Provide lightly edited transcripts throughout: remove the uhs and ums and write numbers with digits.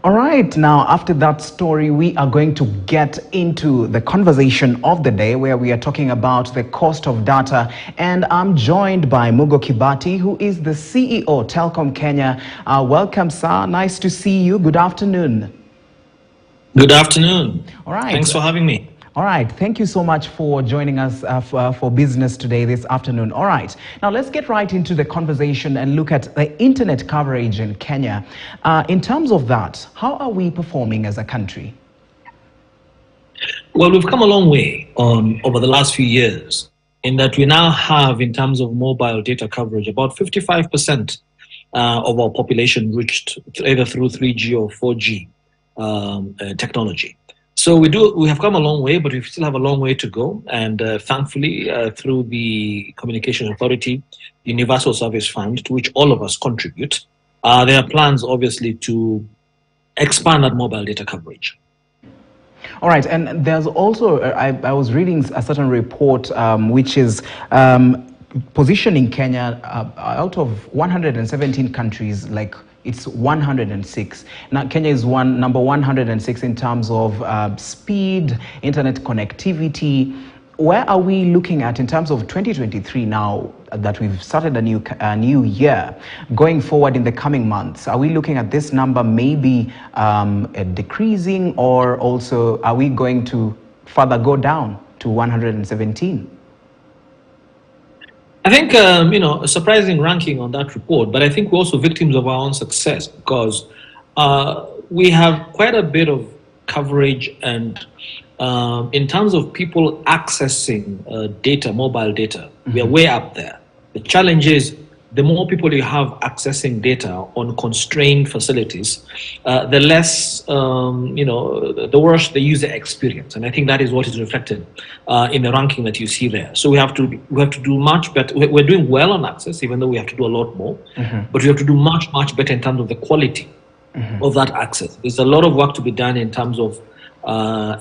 All right, now after that story, we are going to get into the conversation of the day where we are talking about the cost of data. And I'm joined by Mugo Kibati, who is the CEO, Telkom Kenya. Welcome, sir. Nice to see you. Good afternoon. Good afternoon. All right. Thanks for having me. All right. Thank you so much for joining us for business today, this afternoon. All right. Now, let's get right into the conversation and look at the internet coverage in Kenya. In terms of that, how are we performing as a country? Well, we've come a long way over the last few years in that we now have, in terms of mobile data coverage, about 55% of our population reached either through 3G or 4G technology. So we have come a long way, but we still have a long way to go. And thankfully, through the Communication Authority, Universal Service Fund, to which all of us contribute, there are plans, obviously, to expand that mobile data coverage. All right, and there's also, I was reading a certain report which is positioning Kenya out of 117 countries, like it's 106. Now, Kenya is number 106 in terms of speed, internet connectivity. Where are we looking at in terms of 2023 now that we've started a new year? Going forward in the coming months, are we looking at this number maybe decreasing, or also are we going to further go down to 117? I think, a surprising ranking on that report, but I think we're also victims of our own success because we have quite a bit of coverage, and in terms of people accessing data, mobile data, we are way up there. The challenge is the more people you have accessing data on constrained facilities, the less, the worse the user experience. And I think that is what is reflected in the ranking that you see there. So we have to do much better. We're doing well on access, even though we have to do a lot more. But we have to do much, much better in terms of the quality of that access. There's a lot of work to be done in terms of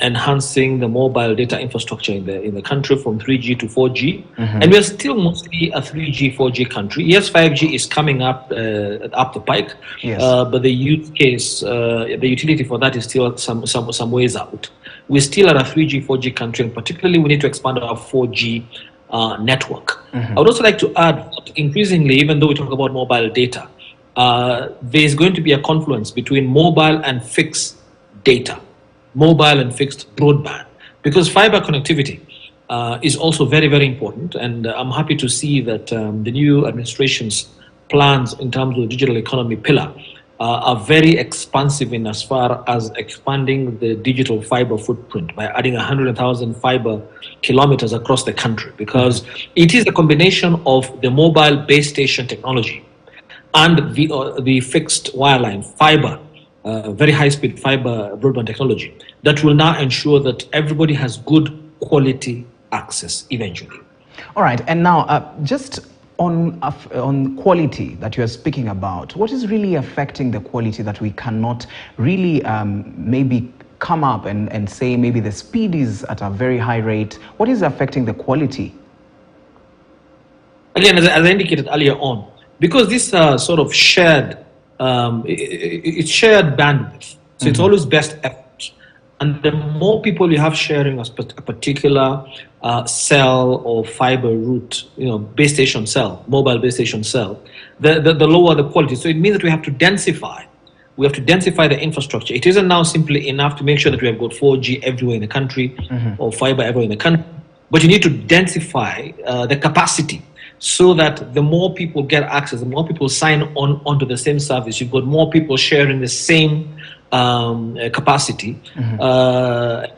enhancing the mobile data infrastructure in the country from 3G to 4G, and we're still mostly a 3G, 4G country. Yes, 5G is coming up the pike, yes. But the use case, the utility for that is still some ways out. We're still at a 3G, 4G country, and particularly we need to expand our 4G network. I would also like to add that increasingly, even though we talk about mobile data, there's going to be a confluence between mobile and fixed data. Mobile and fixed broadband, because fiber connectivity is also very, very important. And I'm happy to see that the new administration's plans in terms of the digital economy pillar are very expansive in as far as expanding the digital fiber footprint by adding 100,000 fiber kilometers across the country, because it is a combination of the mobile base station technology and the fixed wireline fiber, very high-speed fiber broadband technology that will now ensure that everybody has good quality access eventually. All right, and now just on quality that you are speaking about, what is really affecting the quality that we cannot really maybe come up and say maybe the speed is at a very high rate? What is affecting the quality? Again, as I indicated earlier on, because this sort of shared it's shared bandwidth, so it's always best effort. And the more people you have sharing a particular cell or fiber route, base station cell, mobile base station cell, the lower the quality. So it means that we have to densify. We have to densify the infrastructure. It isn't now simply enough to make sure that we have got 4G everywhere in the country or fiber everywhere in the country, but you need to densify the capacity, so that the more people get access, the more people sign onto the same service, you've got more people sharing the same capacity. That's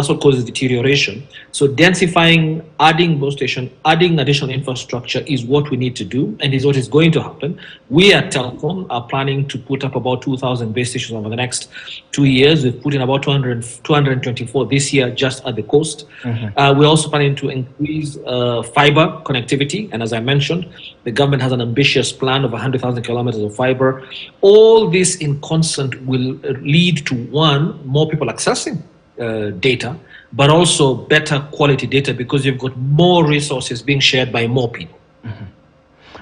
what causes deterioration. So densifying, adding base station, adding additional infrastructure is what we need to do, and is what is going to happen. We at Telkom are planning to put up about 2,000 base stations over the next 2 years. We've put in about 224 this year just at the coast. We're also planning to increase fiber connectivity, and as I mentioned, the government has an ambitious plan of 100,000 kilometers of fiber. All this in concert will lead to, one, more people accessing data, but also better quality data, because you've got more resources being shared by more people.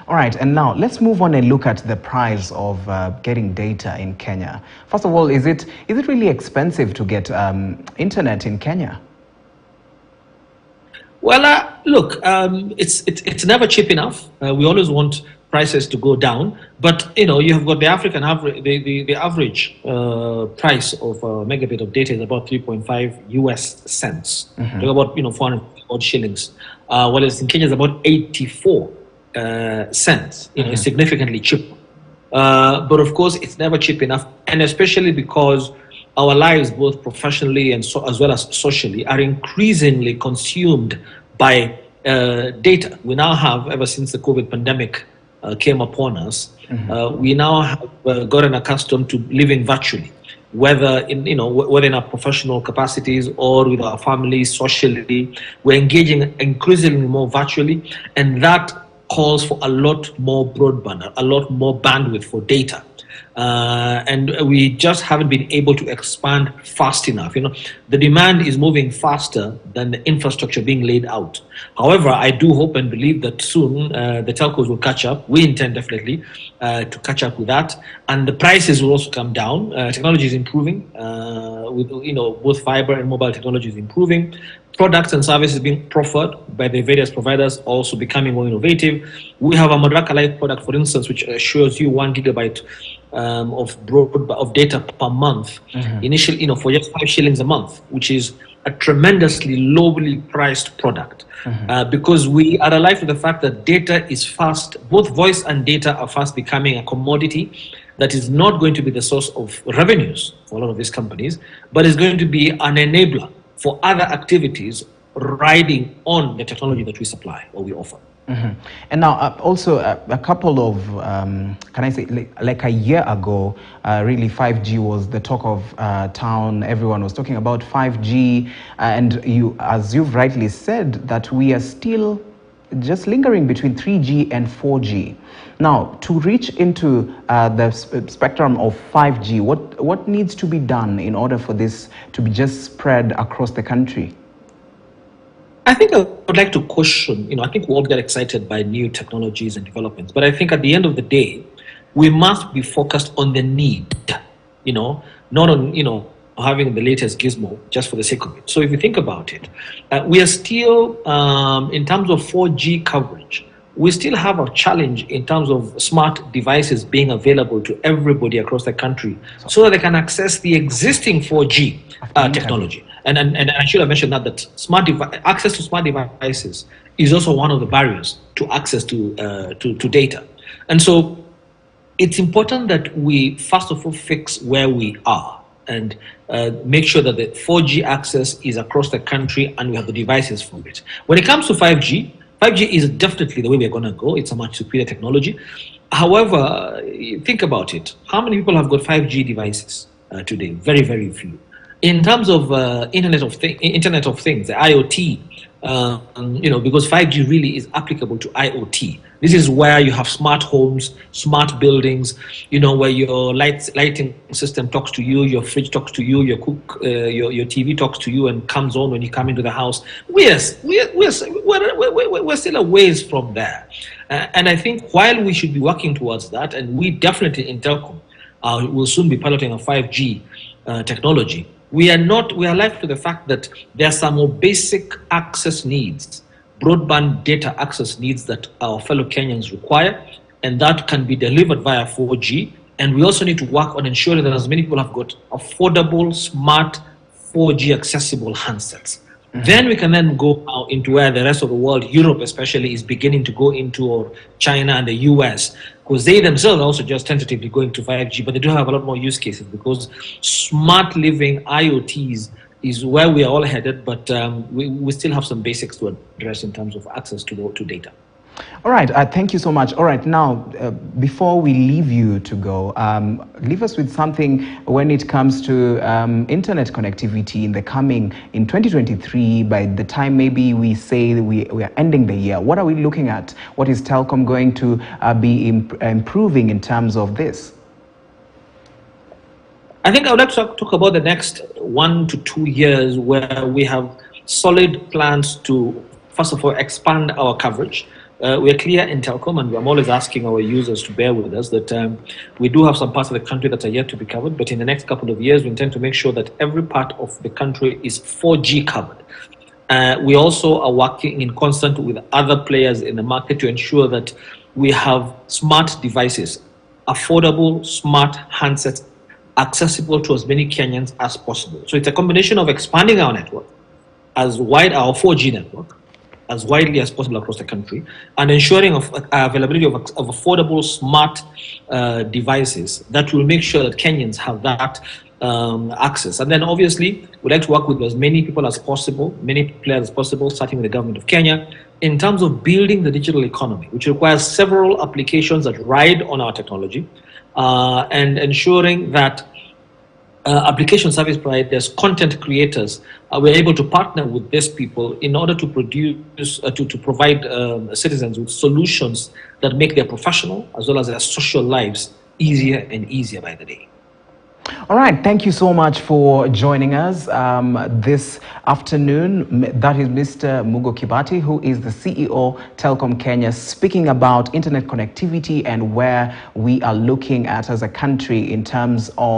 All right, and now let's move on and look at the price of getting data in Kenya. First of all, is it really expensive to get internet in Kenya? Well, look, it's never cheap enough. We always want prices to go down, but you have got the African average. The average price of a megabit of data is about 3.5 US cents. Mm-hmm. About 400 odd shillings. Whereas in Kenya is about 84 cents. Mm-hmm. It's significantly cheaper. But of course, it's never cheap enough, and especially because our lives, both professionally and as well as socially, are increasingly consumed by data. We now have, ever since the COVID pandemic came upon us, mm-hmm. We now have gotten accustomed to living virtually, whether in our professional capacities or with our families, socially. We're engaging increasingly more virtually, and that calls for a lot more broadband, a lot more bandwidth for data. And we just haven't been able to expand fast enough. The demand is moving faster than the infrastructure being laid out. However, I do hope and believe that soon the telcos will catch up. We intend definitely to catch up with that, and the prices will also come down. Technology is improving, with both fiber and mobile technology is improving. Products and services being proffered by the various providers also becoming more innovative. We have a Madaraka Life product, for instance, which assures you 1 gigabyte of data per month, mm-hmm. initially, for just 5 shillings a month, which is a tremendously lowly priced product, mm-hmm. Because we are alive to the fact that data is fast. Both voice and data are fast becoming a commodity that is not going to be the source of revenues for a lot of these companies, but is going to be an enabler for other activities riding on the technology that we supply or we offer. Mm-hmm. And now also a couple of, can I say, like a year ago, really 5G was the talk of town. Everyone was talking about 5G. And as you've rightly said, that we are still just lingering between 3G and 4G. Now, to reach into the spectrum of 5G, what needs to be done in order for this to be just spread across the country? I think I would like to caution, I think we all get excited by new technologies and developments, but I think at the end of the day, we must be focused on the need, not on, having the latest gizmo just for the sake of it. So if you think about it, we are still, in terms of 4G coverage, we still have a challenge in terms of smart devices being available to everybody across the country so that they can access the existing 4G technology. And I should have mentioned that access to smart devices is also one of the barriers to access to data. And so it's important that we first of all fix where we are and make sure that the 4G access is across the country and we have the devices for it. When it comes to 5G, 5G is definitely the way we're going to go. It's a much superior technology. However, think about it. How many people have got 5G devices today? Very, very few. In terms of Internet of Things, the IoT, because 5G really is applicable to IoT. This is where you have smart homes, smart buildings, where your lighting system talks to you, your fridge talks to you, your TV talks to you and comes on when you come into the house. We're still a ways from there. And I think while we should be working towards that, and we definitely in Telkom will soon be piloting a 5G technology, we are alive to the fact that there are some more basic access needs, broadband data access needs that our fellow Kenyans require, and that can be delivered via 4G. And we also need to work on ensuring that as many people have got affordable, smart, 4G accessible handsets. Mm-hmm. Then we can then go out into where the rest of the world, Europe especially, is beginning to go into, or China and the US, because they themselves are also just tentatively going to 5G, but they do have a lot more use cases because smart living, IoTs, is where we are all headed, but we still have some basics to address in terms of access to data. All right, thank you so much. All right, now, before we leave you to go, leave us with something when it comes to internet connectivity in 2023, by the time maybe we say we are ending the year. What are we looking at? What is Telkom going to be improving in terms of this? I think I would like to talk about the next 1 to 2 years where we have solid plans to, first of all, expand our coverage. we're clear in telecom, and I'm always asking our users to bear with us that we do have some parts of the country that are yet to be covered, but in the next couple of years, we intend to make sure that every part of the country is 4G covered. We also are working in concert with other players in the market to ensure that we have smart devices, affordable, smart handsets, accessible to as many Kenyans as possible. So it's a combination of expanding our network, our 4G network, as widely as possible across the country, and ensuring availability of affordable, smart devices that will make sure that Kenyans have that access. And then obviously, we'd like to work with as many people as possible, many players as possible, starting with the government of Kenya, in terms of building the digital economy, which requires several applications that ride on our technology, and ensuring that application service providers, content creators, we're able to partner with these people in order to produce, to provide citizens with solutions that make their professional as well as their social lives easier and easier by the day. All right, thank you so much for joining us this afternoon. That is Mr. Mugo Kibati, who is the CEO, Telkom Kenya, speaking about internet connectivity and where we are looking at as a country in terms of